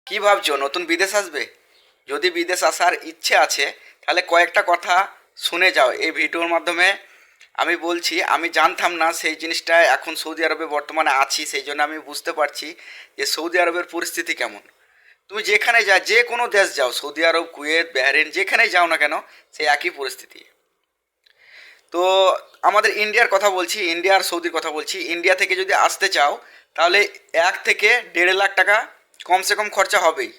কি ভাবছো নতুন বিদেশ আসবে? যদি বিদেশ আসার ইচ্ছে আছে তাহলে কয়েকটা কথা শুনে যাও এই ভিডিওর মাধ্যমে। আমি বলছি, আমি জানতাম না সেই জিনিসটা, এখন সৌদি আরবে বর্তমানে আছি সেই জন্য আমি বুঝতে পারছি যে সৌদি আরবের পরিস্থিতি কেমন। তুমি যেখানে যাও, যে কোনো দেশ যাও, সৌদি আরব, কুয়েত, বাহরেন, যেখানেই যাও না কেন সেই একই পরিস্থিতি। তো আমাদের ইন্ডিয়ার কথা বলছি, ইন্ডিয়া আর সৌদির কথা বলছি। ইন্ডিয়া থেকে যদি আসতে চাও তাহলে 1 থেকে 1.5 লাখ টাকা কমসে কম খরচা হবেই।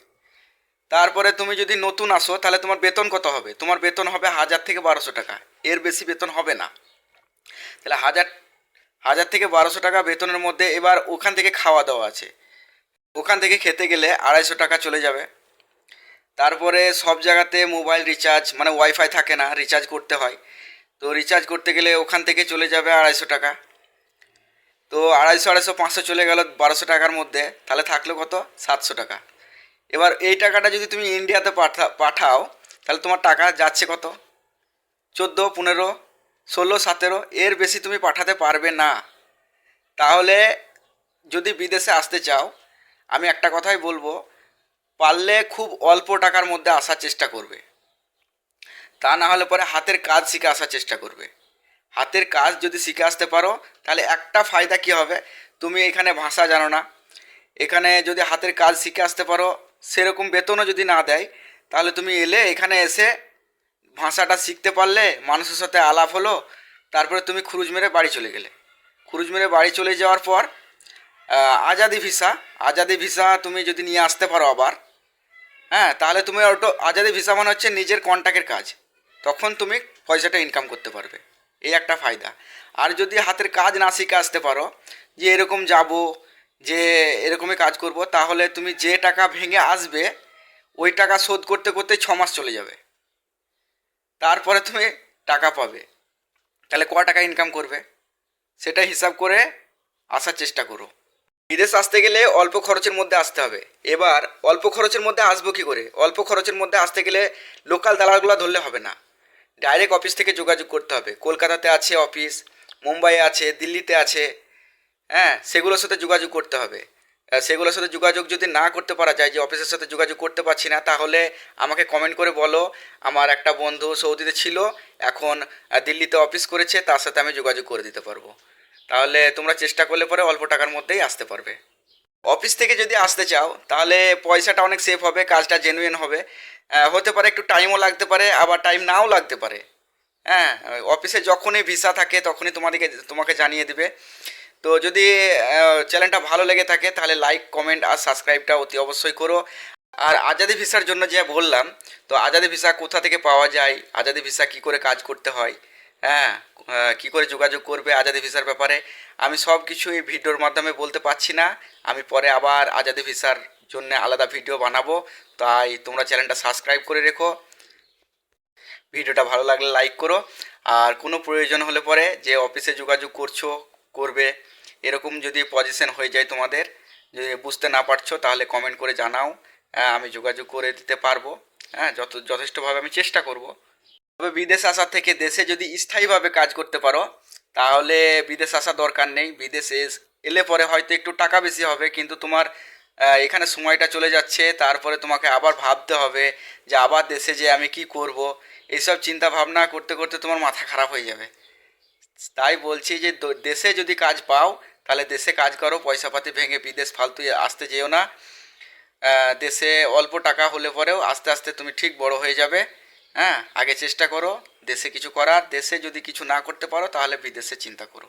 তারপরে তুমি যদি নতুন আসো তাহলে তোমার বেতন কত হবে? তোমার বেতন হবে 1000 থেকে 1200 টাকা, এর বেশি বেতন হবে না। তাহলে হাজার হাজার থেকে 1200 টাকা বেতনের মধ্যে এবার ওখান থেকে খাওয়া দাওয়া আছে, ওখান থেকে খেতে গেলে 250 টাকা চলে যাবে। তারপরে সব জায়গাতে মোবাইল রিচার্জ, মানে ওয়াইফাই থাকে না, রিচার্জ করতে হয়। তো রিচার্জ করতে গেলে ওখান থেকে চলে যাবে 250 টাকা। তো 250, 500 চলে গেল 1200 টাকার মধ্যে, তাহলে থাকলো কত? 700 টাকা। এবার এই টাকাটা যদি তুমি ইন্ডিয়াতে পাঠাও তাহলে তোমার টাকা যাচ্ছে কত? 14, 15, 16, 17, এর বেশি তুমি পাঠাতে পারবে না। তাহলে যদি বিদেশে আসতে চাও, আমি একটা কথাই বলবো, পারলে খুব অল্প টাকার মধ্যে আসার চেষ্টা করবে। তা না হলে পরে হাতের কাজ শিখে আসার চেষ্টা করবে। হাতের কাজ যদি শিখে আসতে পারো তাহলে একটা ফায়দা কি হবে, তুমি এখানে ভাষা জানো না, এখানে যদি হাতের কাজ শিখে আসতে পারো, সেরকম বেতনও যদি না দেয়, তাহলে তুমি এলে এখানে এসে ভাষাটা শিখতে পারলে, মানুষের সাথে আলাপ হলো, তারপরে তুমি খুরুজ মেরে বাড়ি চলে গেলে। খুরুজ মেরে বাড়ি চলে যাওয়ার পর আজাদি ভিসা, আজাদি ভিসা তুমি যদি নিয়ে আসতে পারো আবার, হ্যাঁ, তাহলে তুমি ওটা আজাদি ভিসা মানে হচ্ছে নিজের কন্ট্যাক্টের কাজ, তখন তুমি পয়সাটা ইনকাম করতে পারবে। এই একটা ফায়দা। আর যদি হাতের কাজ না শিখে আসতে পারো, যে এরকম যাব, যে এরকমই কাজ করব, তাহলে তুমি যে টাকা ভেঙে আসবে ওই টাকা শোধ করতে করতে 6 মাস চলে যাবে। তারপরে তুমি টাকা পাবে। তাহলে টাকা ইনকাম করবে সেটা হিসাব করে আসার চেষ্টা করো। বিদেশ আসতে গেলে অল্প খরচের মধ্যে আসতে হবে। এবার অল্প খরচের মধ্যে আসবো কী করে? অল্প খরচের মধ্যে আসতে গেলে লোকাল দালালগুলো ধরলে হবে না, ডাইরেক্ট অফিস থেকে যোগাযোগ করতে হবে। কলকাতাতে আছে অফিস, মুম্বাইয়ে আছে, দিল্লিতে আছে, হ্যাঁ, সেগুলোর সাথে যোগাযোগ করতে হবে। সেগুলোর সাথে যোগাযোগ যদি না করতে পারা যায়, যে অফিসের সাথে যোগাযোগ করতে পারছি না, তাহলে আমাকে কমেন্ট করে বলো। আমার একটা বন্ধু সৌদিতে ছিল, এখন দিল্লিতে অফিস করেছে, তার সাথে আমি যোগাযোগ করে দিতে পারবো। তাহলে তোমরা চেষ্টা করলে পরে অল্প টাকার মধ্যেই আসতে পারবে। অফিস থেকে যদি আসতে চাও তাহলে পয়সাটা অনেক সেভ হবে, কাজটা জেনুইন হবে। হতে পারে একটু টাইমও লাগতে পারে, আবার টাইম নাও লাগতে পারে। হ্যাঁ, অফিসে যখনই ভিসা থাকে তখনই তোমাকে জানিয়ে দিবে। তো যদি চ্যানেলটা ভালো লেগে থাকে তাহলে লাইক, কমেন্ট আর সাবস্ক্রাইবটা অতি অবশ্যই করো। আর আজাদি ভিসার জন্য যে বললাম, তো আজাদি ভিসা কোথা থেকে পাওয়া যায়, আজাদি ভিসা কি করে কাজ করতে হয়, হ্যাঁ, কি করে যোগাযোগ করবে আজাদি ভিসার ব্যাপারে, আমি সব কিছু এই ভিডিওর মাধ্যমে বলতে পারছি না। আমি পরে আবার আজাদি ভিসার জন্য আলাদা ভিডিও বানাবো। তাই তোমরা চ্যানেলটা সাবস্ক্রাইব করে রেখো। ভিডিওটা ভালো লাগলে লাইক করো। আর কোনো প্রয়োজন হলে পরে যে অফিসে যোগাযোগ করবে, এরকম যদি পজিশন হয়ে যায় তোমাদের, যদি বুঝতে না পারছো তাহলে কমেন্ট করে জানাও। হ্যাঁ, আমি যোগাযোগ করে দিতে পারবো। হ্যাঁ, যথেষ্টভাবে আমি চেষ্টা করব। তবে বিদেশ আসার থেকে দেশে যদি স্থায়ীভাবে কাজ করতে পারো তাহলে বিদেশ আসা দরকার নেই। বিদেশে এলে পরে হয়তো একটু টাকা বেশি হবে, কিন্তু তোমার এখানে সময়টা চলে যাচ্ছে, তারপরে তোমাকে আবার ভাবতে হবে যে আবার দেশে যে আমি কি করব। এইসব চিন্তা ভাবনা করতে করতে তোমার মাথা খারাপ হয়ে যাবে। তাই বলছি যে দেশে যদি কাজ পাও তাহলে দেশে কাজ করো, পয়সাপাতি ভেঙে বিদেশ ফালতু আসতে যেও না। দেশে অল্প টাকা হলে পরেও আস্তে আস্তে তুমি ঠিক বড় হয়ে যাবে। হ্যাঁ, আগে চেষ্টা করো দেশে কিছু করার, দেশে যদি কিছু না করতে পারো তাহলে বিদেশে চিন্তা করো।